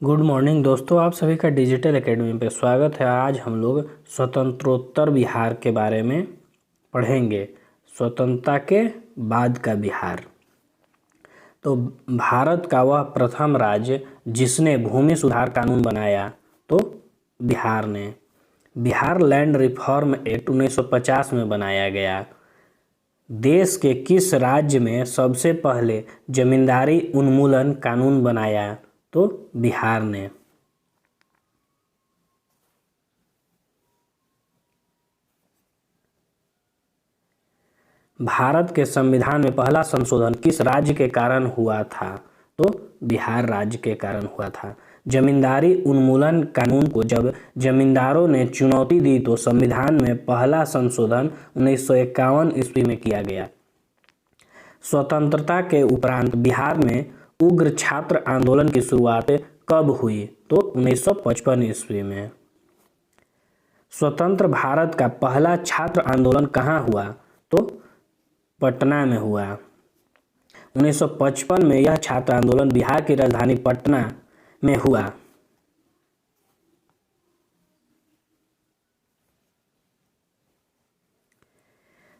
Good morning दोस्तों, आप सभी का डिजिटल एकेडमी पे स्वागत है। आज हम लोग स्वतंत्रोत्तर बिहार के बारे में पढ़ेंगे। स्वतंत्रता के बाद का बिहार। तो भारत का वह प्रथम राज्य जिसने भूमि सुधार कानून बनाया तो बिहार ने। बिहार लैंड रिफॉर्म एक्ट 1950 में बनाया गया। देश के किस राज्य में सबसे पहले जमींदारी उन्मूलन कानून बनाया तो बिहार ने। भारत के संविधान में पहला संशोधन किस राज्य के कारण हुआ था तो बिहार राज्य के कारण हुआ था। जमींदारी उन्मूलन कानून को जब जमींदारों ने चुनौती दी तो संविधान में पहला संशोधन 1951 ईस्वी में किया गया। स्वतंत्रता के उपरांत बिहार में उग्र छात्र आंदोलन की शुरुआत कब हुई तो 1955 ईस्वी में। स्वतंत्र भारत का पहला छात्र आंदोलन कहाँ हुआ तो पटना में हुआ। 1955 में यह छात्र आंदोलन बिहार की राजधानी पटना में हुआ।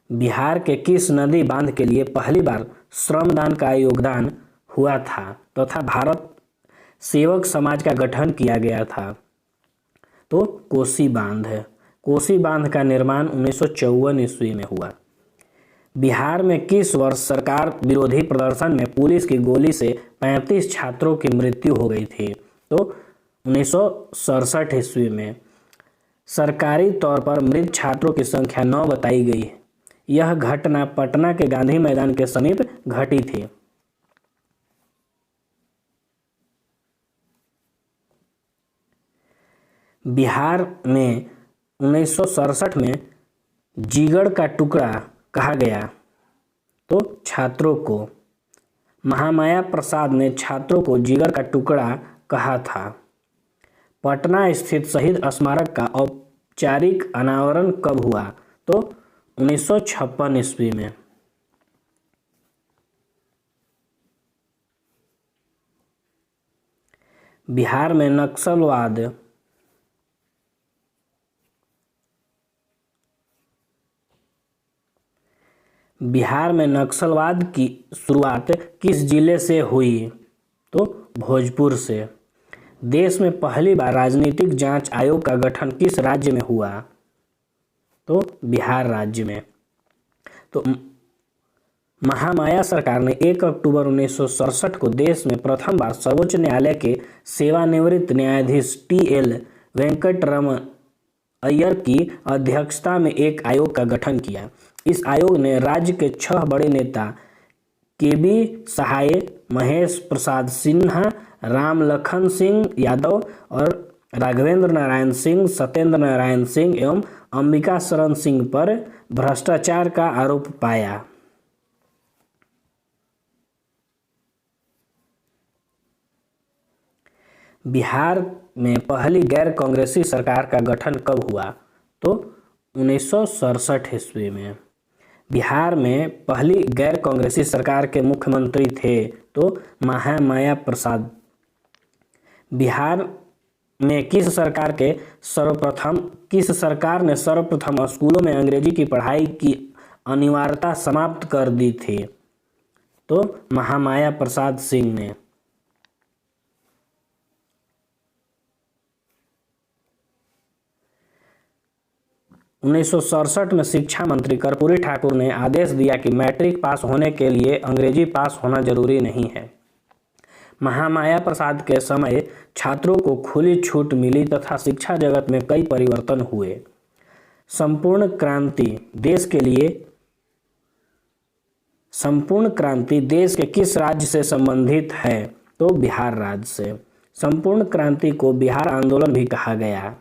बिहार के किस नदी बांध के लिए पहली बार श्रमदान का योगदान हुआ था तथा भारत सेवक समाज का गठन किया गया था तो कोसी बांध है। कोसी बांध का निर्माण 1954 ईस्वी में हुआ। बिहार में किस वर्ष सरकार विरोधी प्रदर्शन में पुलिस की गोली से 35 छात्रों की मृत्यु हो गई थी तो 1967 ईस्वी में। सरकारी तौर पर मृत छात्रों की संख्या 9 बताई गई। यह घटना पटना के गांधी मैदान के समीप घटी थी। बिहार में 1967 में जिगड़ का टुकड़ा कहा गया तो छात्रों को। महामाया प्रसाद ने छात्रों को जिगर का टुकड़ा कहा था। पटना स्थित शहीद स्मारक का औपचारिक अनावरण कब हुआ तो 1956 ईस्वी में। बिहार में नक्सलवाद की शुरुआत किस जिले से हुई तो भोजपुर से। देश में पहली बार राजनीतिक जांच आयोग का गठन किस राज्य में हुआ तो बिहार राज्य में। तो महामाया सरकार ने 1 अक्टूबर 1967 को देश में प्रथम बार सर्वोच्च न्यायालय के सेवानिवृत्त न्यायाधीश TL वेंकटरमण अय्यर की अध्यक्षता में एक आयोग का गठन किया। इस आयोग ने राज्य के 6 बड़े नेता KB सहाय, महेश प्रसाद सिन्हा, राम लखन सिंह यादव और राघवेंद्र नारायण सिंह, सत्येंद्र नारायण सिंह एवं अंबिका शरण सिंह पर भ्रष्टाचार का आरोप पाया। बिहार में पहली गैर कांग्रेसी सरकार का गठन कब हुआ तो 1967 ईस्वी में। बिहार में पहली गैर कांग्रेसी सरकार के मुख्यमंत्री थे तो महामाया प्रसाद। बिहार में किस सरकार ने सर्वप्रथम स्कूलों में अंग्रेजी की पढ़ाई की अनिवार्यता समाप्त कर दी थी तो महामाया प्रसाद सिंह ने। उन्नीस में शिक्षा मंत्री कर्पूरी ठाकुर ने आदेश दिया कि मैट्रिक पास होने के लिए अंग्रेजी पास होना जरूरी नहीं है। महामाया प्रसाद के समय छात्रों को खुली छूट मिली तथा शिक्षा जगत में कई परिवर्तन हुए। संपूर्ण क्रांति देश के किस राज्य से संबंधित है तो बिहार राज्य से। संपूर्ण क्रांति को बिहार आंदोलन भी कहा गया।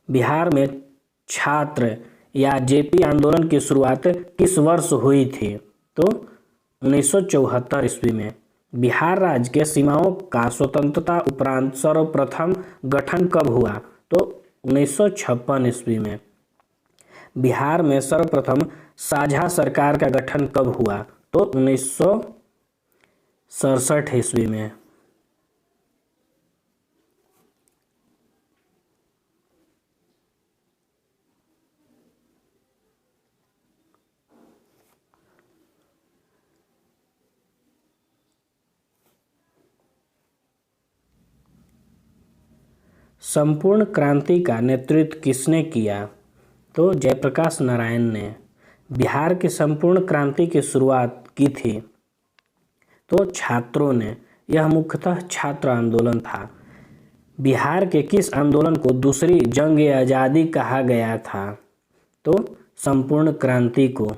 बिहार में छात्र या JP आंदोलन की शुरुआत किस वर्ष हुई थी तो 1974 ईस्वी में। बिहार राज्य के सीमाओं का स्वतंत्रता उपरांत सर्वप्रथम गठन कब हुआ तो 1956 ईस्वी में। बिहार में सर्वप्रथम साझा सरकार का गठन कब हुआ? तो 1967 ईस्वी में। संपूर्ण क्रांति का नेतृत्व किसने किया? तो जयप्रकाश नारायण ने। बिहार की संपूर्ण क्रांति की शुरुआत की थी? तो छात्रों ने। यह मुख्यतः छात्र आंदोलन था। बिहार के किस आंदोलन को दूसरी जंग आज़ादी कहा गया था? तो संपूर्ण क्रांति को।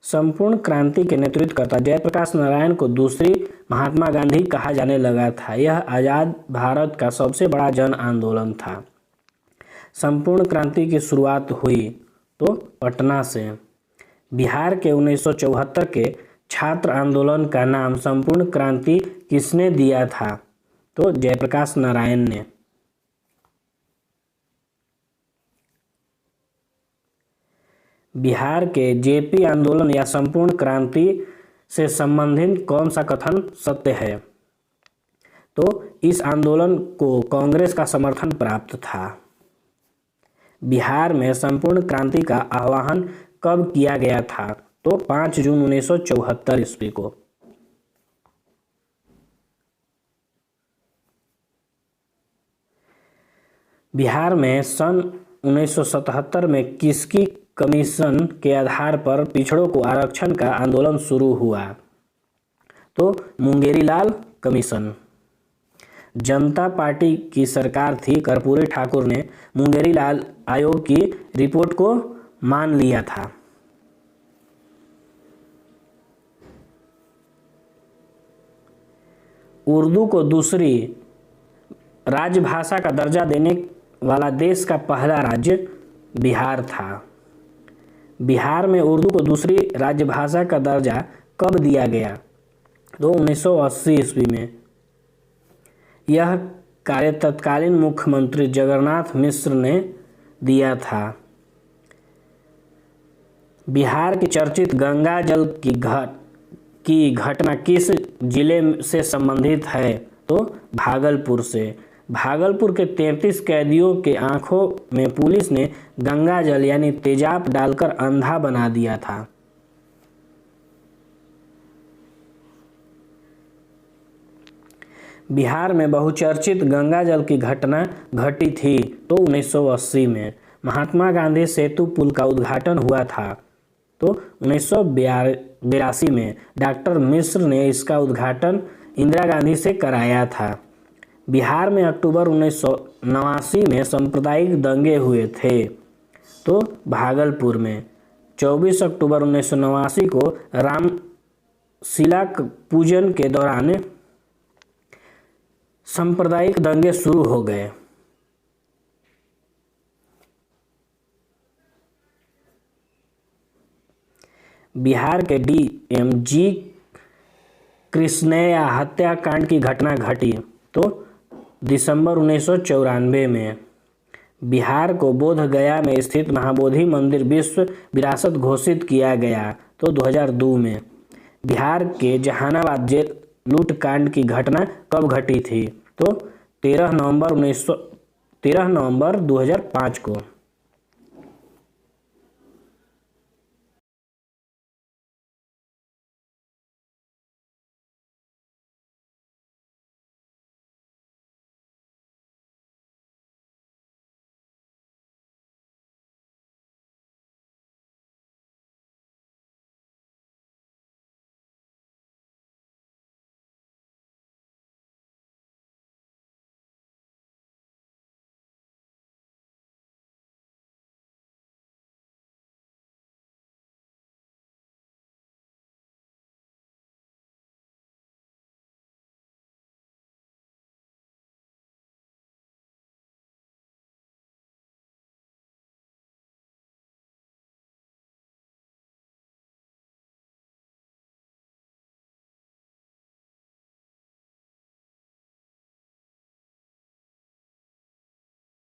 संपूर्ण क्रांति के नेतृत्वकर्ता जयप्रकाश नारायण को दूसरी महात्मा गांधी कहा जाने लगा था। यह आज़ाद भारत का सबसे बड़ा जन आंदोलन था। संपूर्ण क्रांति की शुरुआत हुई तो पटना से। बिहार के 1974 के छात्र आंदोलन का नाम संपूर्ण क्रांति किसने दिया था? तो जयप्रकाश नारायण ने। बिहार के जेपी आंदोलन या संपूर्ण क्रांति से संबंधित कौन सा कथन सत्य है? तो इस आंदोलन को कांग्रेस का समर्थन प्राप्त था। बिहार में संपूर्ण क्रांति का आह्वान कब किया गया था? तो 5 जून 1974 ईस्वी को। बिहार में सन 1977 में किसकी कमीशन के आधार पर पिछड़ों को आरक्षण का आंदोलन शुरू हुआ? तो मुंगेरी लाल कमीशन। जनता पार्टी की सरकार थी। कर्पूरी ठाकुर ने मुंगेरी लाल आयोग की रिपोर्ट को मान लिया था। उर्दू को दूसरी राजभाषा का दर्जा देने वाला देश का पहला राज्य बिहार था। बिहार में उर्दू को दूसरी राजभाषा का दर्जा कब दिया गया? तो 1980 ईस्वी में। यह कार्य तत्कालीन मुख्यमंत्री जगन्नाथ मिश्र ने दिया था। बिहार की चर्चित गंगा जल की घटना किस जिले से संबंधित है? तो भागलपुर से। भागलपुर के 33 कैदियों के आंखों में पुलिस ने गंगा जल यानी तेजाब डालकर अंधा बना दिया था। बिहार में बहुचर्चित गंगा जल की घटना घटी थी तो 1980 में। महात्मा गांधी सेतु पुल का उद्घाटन हुआ था तो 1982 में। डॉक्टर मिश्र ने इसका उद्घाटन इंदिरा गांधी से कराया था। बिहार में अक्टूबर 1989 में सांप्रदायिक दंगे हुए थे तो भागलपुर में। 24 अक्टूबर 1989 को रामशिला पूजन के दौरान सांप्रदायिक दंगे शुरू हो गए। बिहार के डीएम जी कृष्णैया हत्याकांड की घटना घटी तो दिसंबर 1994 में। बिहार को बोध गया में स्थित महाबोधि मंदिर विश्व विरासत घोषित किया गया तो 2002 में। बिहार के जहानाबाद जेल लूटकांड की घटना कब घटी थी? तो 13 नवंबर 2005 को।